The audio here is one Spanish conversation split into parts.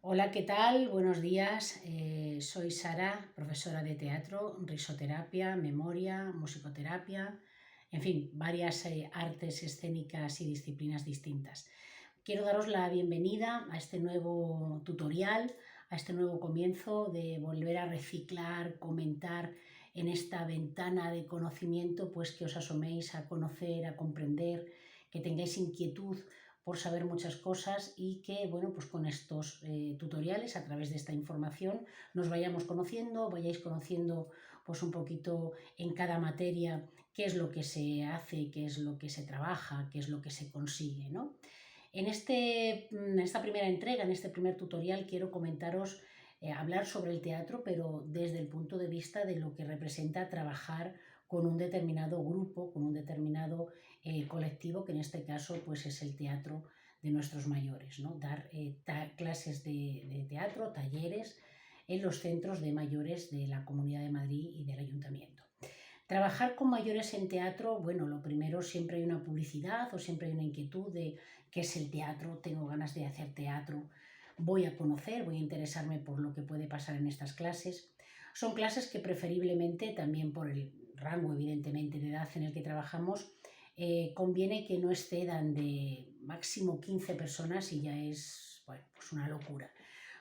Hola, ¿qué tal? Buenos días. Soy Sara, profesora de teatro, risoterapia, memoria, musicoterapia, en fin, varias artes escénicas y disciplinas distintas. Quiero daros la bienvenida a este nuevo tutorial, a este nuevo comienzo de volver a reciclar, comentar en esta ventana de conocimiento, pues que os asoméis a conocer, a comprender, que tengáis inquietud por saber muchas cosas y que, bueno, pues con estos tutoriales, a través de esta información, nos vayamos conociendo, vayáis conociendo pues un poquito en cada materia qué es lo que se hace, qué es lo que se trabaja, qué es lo que se consigue, ¿no? En esta primera entrega, en este primer tutorial, quiero comentaros, hablar sobre el teatro, pero desde el punto de vista de lo que representa trabajar con un determinado grupo, con un determinado colectivo, que en este caso pues, es el teatro de nuestros mayores, ¿no? Dar clases de teatro, talleres en los centros de mayores de la Comunidad de Madrid y del Ayuntamiento. Trabajar con mayores en teatro, bueno, lo primero, siempre hay una publicidad o siempre hay una inquietud de qué es el teatro, tengo ganas de hacer teatro, voy a conocer, voy a interesarme por lo que puede pasar en estas clases. Son clases que preferiblemente, también por el rango evidentemente de edad en el que trabajamos, conviene que no excedan de máximo 15 personas y ya es, bueno, pues una locura.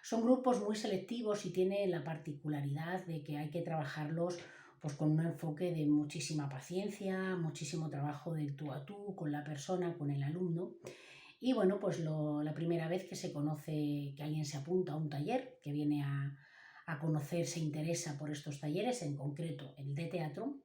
Son grupos muy selectivos y tienen la particularidad de que hay que trabajarlos pues con un enfoque de muchísima paciencia, muchísimo trabajo del tú a tú con la persona, con el alumno. Y bueno, pues la primera vez que se conoce, que alguien se apunta a un taller, que viene a conocer, se interesa por estos talleres, en concreto el de teatro,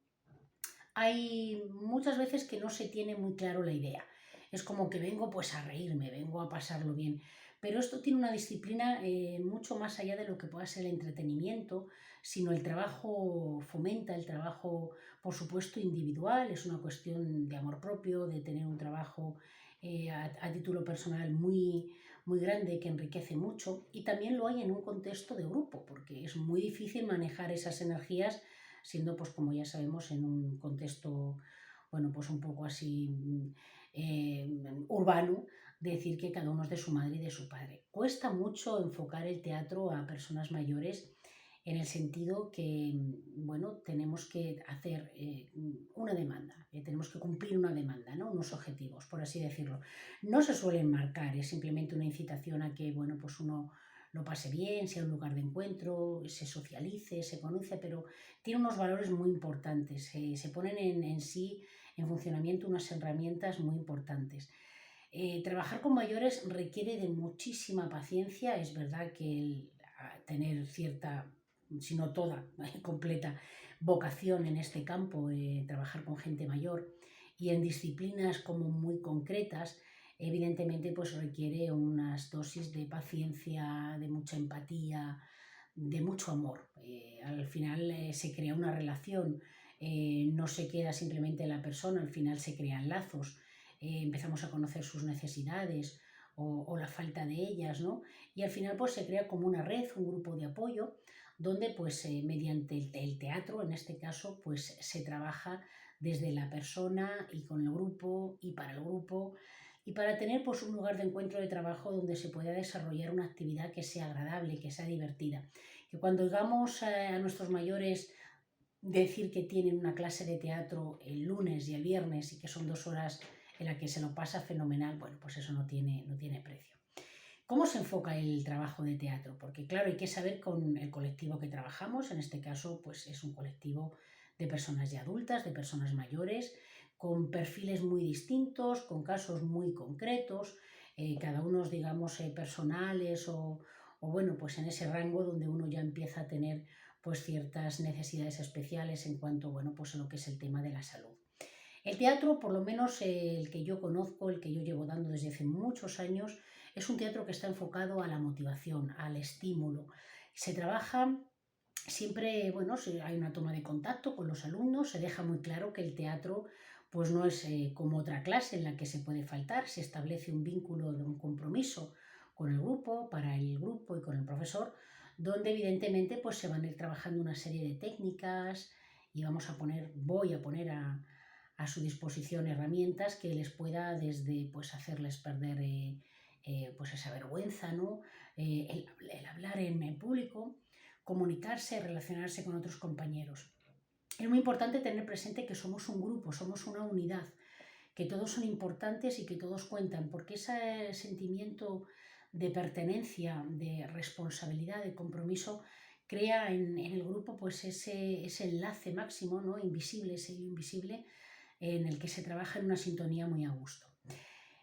hay muchas veces que no se tiene muy claro la idea. Es como que vengo pues a reírme, vengo a pasarlo bien. Pero esto tiene una disciplina mucho más allá de lo que pueda ser el entretenimiento, sino el trabajo fomenta, el trabajo por supuesto individual, es una cuestión de amor propio, de tener un trabajo a título personal muy grande que enriquece mucho, y también lo hay en un contexto de grupo, porque es muy difícil manejar esas energías siendo, pues como ya sabemos, en un contexto, bueno, pues un poco así urbano, decir que cada uno es de su madre y de su padre. Cuesta mucho enfocar el teatro a personas mayores en el sentido que, bueno, tenemos que hacer una demanda, tenemos que cumplir una demanda, ¿no? Unos objetivos, por así decirlo. No se suelen marcar, es simplemente una incitación a que, bueno, pues uno lo pase bien, sea un lugar de encuentro, se socialice, se conoce, pero tiene unos valores muy importantes, se ponen en sí, en funcionamiento, unas herramientas muy importantes. Trabajar con mayores requiere de muchísima paciencia, es verdad que tener cierta, si no toda, completa vocación en este campo, trabajar con gente mayor y en disciplinas como muy concretas, evidentemente pues requiere unas dosis de paciencia, de mucha empatía, de mucho amor. Al final se crea una relación, no se queda simplemente la persona, al final se crean lazos, empezamos a conocer sus necesidades o la falta de ellas, ¿no? Y al final pues se crea como una red, un grupo de apoyo, donde pues mediante el teatro, en este caso, pues se trabaja desde la persona y con el grupo y para el grupo, y para tener pues un lugar de encuentro de trabajo donde se pueda desarrollar una actividad que sea agradable, que sea divertida. Que cuando oigamos a nuestros mayores decir que tienen una clase de teatro el lunes y el viernes y que son 2 horas en las que se lo pasa fenomenal, bueno, pues eso no tiene precio. ¿Cómo se enfoca el trabajo de teatro? Porque claro, hay que saber con el colectivo que trabajamos, en este caso pues es un colectivo de personas ya adultas, de personas mayores, con perfiles muy distintos, con casos muy concretos, cada uno, digamos, personales o bueno, pues en ese rango donde uno ya empieza a tener pues ciertas necesidades especiales en cuanto, bueno, pues a lo que es el tema de la salud. El teatro, por lo menos el que yo conozco, el que yo llevo dando desde hace muchos años, es un teatro que está enfocado a la motivación, al estímulo. Se trabaja siempre, bueno, hay una toma de contacto con los alumnos, se deja muy claro que el teatro pues no es como otra clase en la que se puede faltar, se establece un vínculo de un compromiso con el grupo, para el grupo y con el profesor, donde evidentemente pues se van a ir trabajando una serie de técnicas y voy a poner a su disposición herramientas que les pueda desde pues hacerles perder pues esa vergüenza, ¿no? El hablar en público, comunicarse, relacionarse con otros compañeros. Es muy importante tener presente que somos un grupo, somos una unidad, que todos son importantes y que todos cuentan, porque ese sentimiento de pertenencia, de responsabilidad, de compromiso, crea en el grupo pues ese enlace máximo, ¿no? Invisible, ese hilo invisible, en el que se trabaja en una sintonía muy a gusto.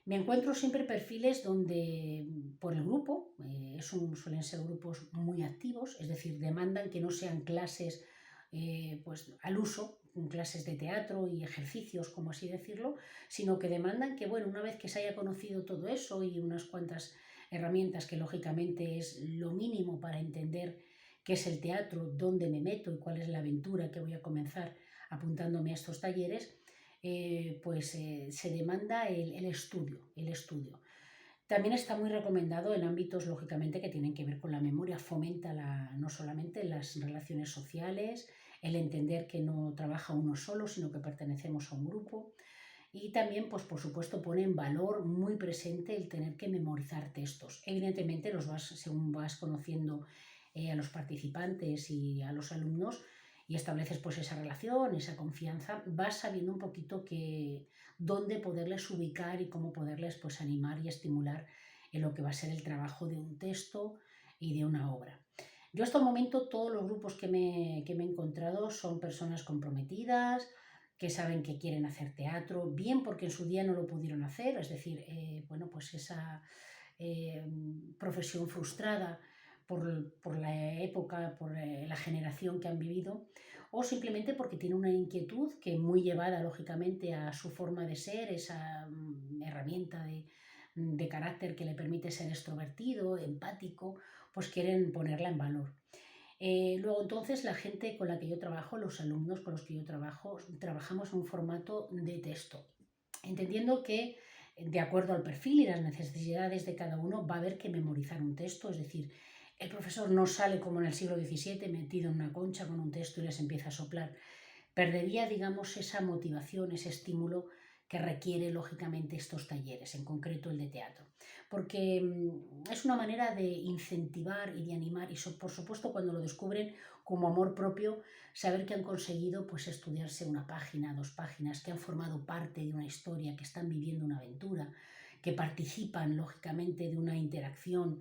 Me encuentro siempre perfiles donde, por el grupo, suelen ser grupos muy activos, es decir, demandan que no sean clases pues, al uso, clases de teatro y ejercicios, como así decirlo, sino que demandan que, bueno, una vez que se haya conocido todo eso y unas cuantas herramientas que lógicamente es lo mínimo para entender qué es el teatro, dónde me meto y cuál es la aventura que voy a comenzar apuntándome a estos talleres, se demanda el estudio. También está muy recomendado en ámbitos, lógicamente, que tienen que ver con la memoria, fomenta no solamente las relaciones sociales, el entender que no trabaja uno solo, sino que pertenecemos a un grupo. Y también, pues por supuesto, pone en valor muy presente el tener que memorizar textos. Evidentemente, según vas conociendo a los participantes y a los alumnos y estableces pues esa relación, esa confianza, vas sabiendo un poquito dónde poderles ubicar y cómo poderles pues animar y estimular en lo que va a ser el trabajo de un texto y de una obra. Yo hasta el momento todos los grupos que me he encontrado son personas comprometidas, que saben que quieren hacer teatro, bien porque en su día no lo pudieron hacer, es decir, pues esa profesión frustrada por la época, por la generación que han vivido, o simplemente porque tiene una inquietud que muy llevada lógicamente a su forma de ser, esa herramienta de carácter que le permite ser extrovertido, empático, pues quieren ponerla en valor. Luego entonces la gente con la que yo trabajo, los alumnos con los que yo trabajo, trabajamos en un formato de texto, entendiendo que de acuerdo al perfil y las necesidades de cada uno va a haber que memorizar un texto, es decir, el profesor no sale como en el siglo XVII metido en una concha con un texto y les empieza a soplar. Perdería, digamos, esa motivación, ese estímulo que requiere lógicamente estos talleres, en concreto el de teatro, porque es una manera de incentivar y de animar y por supuesto cuando lo descubren como amor propio, saber que han conseguido pues estudiarse una página, 2 páginas, que han formado parte de una historia, que están viviendo una aventura, que participan lógicamente de una interacción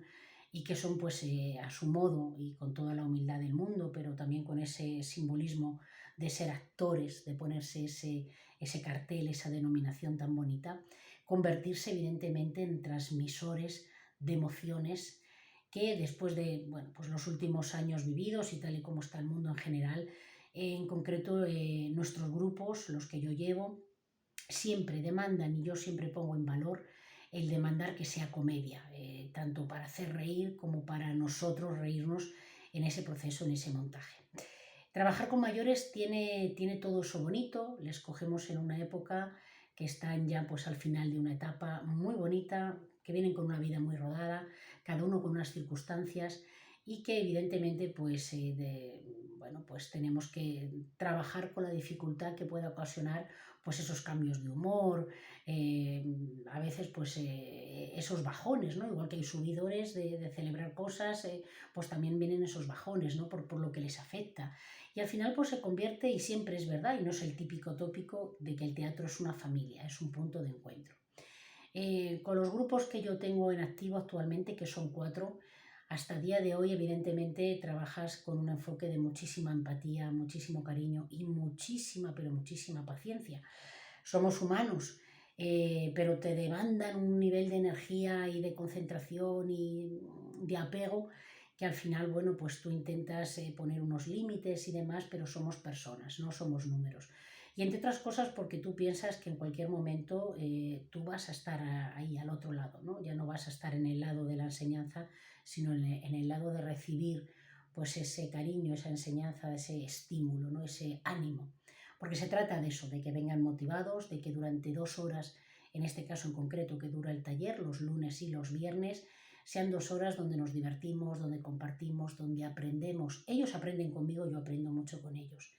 y que son pues a su modo y con toda la humildad del mundo, pero también con ese simbolismo de ser actores, de ponerse ese cartel, esa denominación tan bonita, convertirse evidentemente en transmisores de emociones que después de pues los últimos años vividos y tal y como está el mundo en general, en concreto nuestros grupos, los que yo llevo, siempre demandan y yo siempre pongo en valor el demandar que sea comedia, tanto para hacer reír como para nosotros reírnos en ese proceso, en ese montaje. Trabajar con mayores tiene todo eso bonito, les cogemos en una época que están ya pues al final de una etapa muy bonita, que vienen con una vida muy rodada, cada uno con unas circunstancias y que evidentemente pues tenemos que trabajar con la dificultad que pueda ocasionar pues esos cambios de humor, a veces pues esos bajones, ¿no? Igual que hay subidores de celebrar cosas, pues también vienen esos bajones, ¿no? Por lo que les afecta. Y al final pues se convierte, y siempre es verdad, y no es el típico tópico de que el teatro es una familia, es un punto de encuentro. Con los grupos que yo tengo en activo actualmente, que son 4, hasta el día de hoy evidentemente trabajas con un enfoque de muchísima empatía, muchísimo cariño y muchísima, pero muchísima paciencia. Somos humanos, pero te demandan un nivel de energía y de concentración y de apego que al final, bueno, pues tú intentas poner unos límites y demás, pero somos personas, no somos números. Y entre otras cosas porque tú piensas que en cualquier momento tú vas a estar ahí al otro lado, ¿no? Ya no vas a estar en el lado de la enseñanza, sino en el lado de recibir pues ese cariño, esa enseñanza, ese estímulo, ¿no? Ese ánimo. Porque se trata de eso, de que vengan motivados, de que durante 2 horas, en este caso en concreto que dura el taller, los lunes y los viernes, sean 2 horas donde nos divertimos, donde compartimos, donde aprendemos. Ellos aprenden conmigo, yo aprendo mucho con ellos.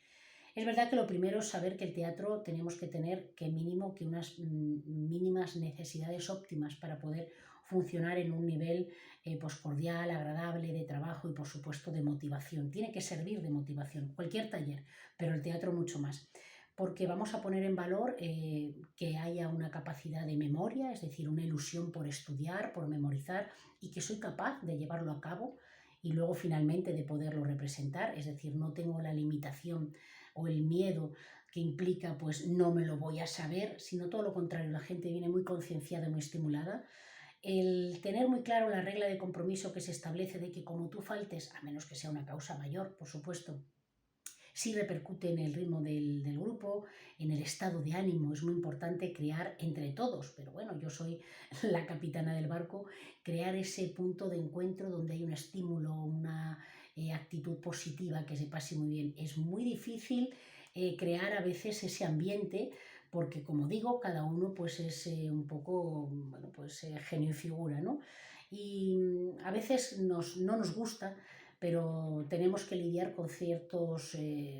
Es verdad que lo primero es saber que el teatro tenemos que tener que unas mínimas necesidades óptimas para poder funcionar en un nivel pues cordial, agradable, de trabajo y por supuesto de motivación. Tiene que servir de motivación, cualquier taller, pero el teatro mucho más. Porque vamos a poner en valor que haya una capacidad de memoria, es decir, una ilusión por estudiar, por memorizar y que soy capaz de llevarlo a cabo y luego finalmente de poderlo representar, es decir, no tengo la limitación o el miedo que implica pues no me lo voy a saber, sino todo lo contrario, la gente viene muy concienciada, muy estimulada. El tener muy claro la regla de compromiso que se establece de que como tú faltes, a menos que sea una causa mayor, por supuesto, sí repercute en el ritmo del grupo, en el estado de ánimo. Es muy importante crear entre todos, pero bueno, yo soy la capitana del barco, crear ese punto de encuentro donde hay un estímulo, una actitud positiva que se pase muy bien. Es muy difícil crear a veces ese ambiente porque, como digo, cada uno pues es un poco, bueno, pues genio y figura, ¿no? Y a veces no nos gusta, pero tenemos que lidiar con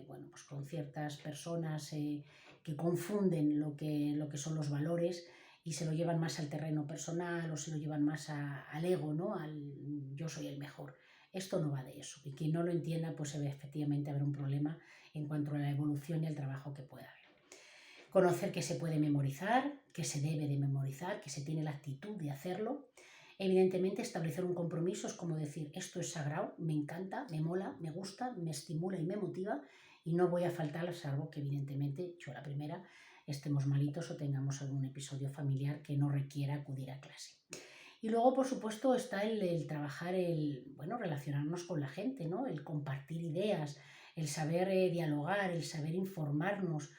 bueno, pues con ciertas personas que confunden lo que son los valores y se lo llevan más al terreno personal o se lo llevan más al ego, ¿no? Al yo soy el mejor. Esto no va de eso. Y quien no lo entienda, pues efectivamente habrá un problema en cuanto a la evolución y el trabajo que pueda haber. Conocer que se puede memorizar, que se debe de memorizar, que se tiene la actitud de hacerlo. Evidentemente, establecer un compromiso es como decir, esto es sagrado, me encanta, me mola, me gusta, me estimula y me motiva y no voy a faltar, salvo que evidentemente yo la primera estemos malitos o tengamos algún episodio familiar que no requiera acudir a clase. Y luego, por supuesto, está el trabajar, bueno, relacionarnos con la gente, ¿no? El compartir ideas, el saber dialogar, el saber informarnos,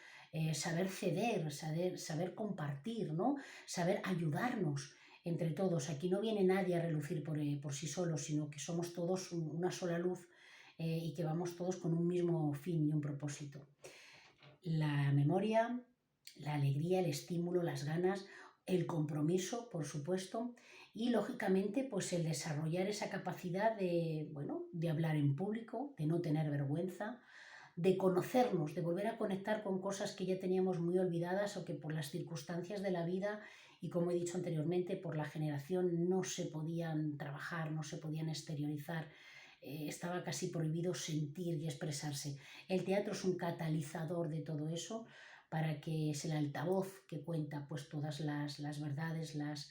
saber ceder, saber compartir, ¿no? Saber ayudarnos entre todos. Aquí no viene nadie a relucir por sí solo, sino que somos todos una sola luz y que vamos todos con un mismo fin y un propósito. La memoria, la alegría, el estímulo, las ganas, el compromiso, por supuesto, y lógicamente pues el desarrollar esa capacidad de, bueno, de hablar en público, de no tener vergüenza, de conocernos, de volver a conectar con cosas que ya teníamos muy olvidadas o que por las circunstancias de la vida y como he dicho anteriormente, por la generación no se podían trabajar, no se podían exteriorizar, estaba casi prohibido sentir y expresarse. El teatro es un catalizador de todo eso para que es el altavoz que cuenta pues todas las verdades, las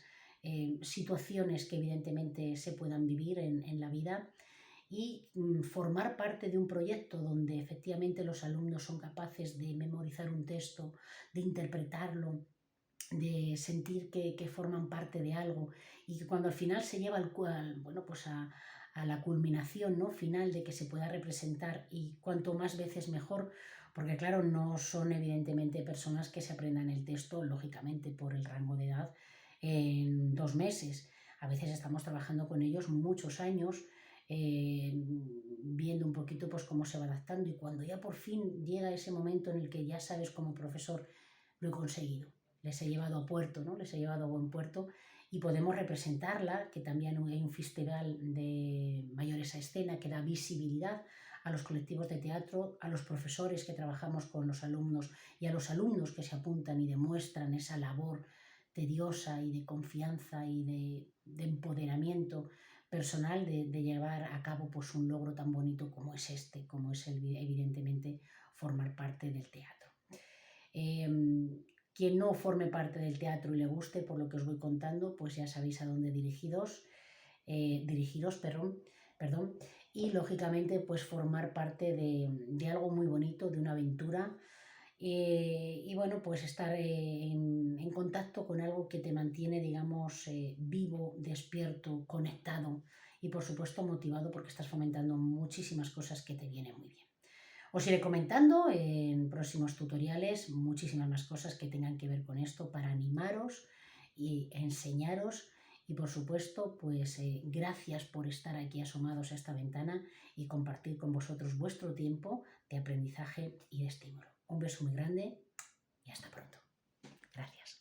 situaciones que evidentemente se puedan vivir en la vida y formar parte de un proyecto donde efectivamente los alumnos son capaces de memorizar un texto, de interpretarlo, de sentir que forman parte de algo y que cuando al final se lleva bueno, pues a la culminación, ¿no? Final de que se pueda representar y cuanto más veces mejor, porque claro, no son evidentemente personas que se aprendan el texto, lógicamente por el rango de edad, en 2 meses. A veces estamos trabajando con ellos muchos años, viendo un poquito pues cómo se va adaptando y cuando ya por fin llega ese momento en el que ya sabes como profesor, lo he conseguido, les he llevado a puerto, ¿no? Les he llevado a buen puerto y podemos representarla, que también hay un festival de mayores a escena que da visibilidad a los colectivos de teatro, a los profesores que trabajamos con los alumnos y a los alumnos que se apuntan y demuestran esa labor tediosa y de confianza y de empoderamiento personal de llevar a cabo pues, un logro tan bonito como es este, como es evidentemente formar parte del teatro. Quien no forme parte del teatro y le guste, por lo que os voy contando, pues ya sabéis a dónde dirigiros, perdón, y lógicamente pues formar parte de algo muy bonito, de una aventura y bueno, pues estar en contacto con algo que te mantiene, digamos, vivo, despierto, conectado y por supuesto motivado porque estás fomentando muchísimas cosas que te vienen muy bien. Os iré comentando en próximos tutoriales muchísimas más cosas que tengan que ver con esto para animaros y enseñaros y por supuesto pues gracias por estar aquí asomados a esta ventana y compartir con vosotros vuestro tiempo de aprendizaje y de estímulo. Un beso muy grande y hasta pronto. Gracias.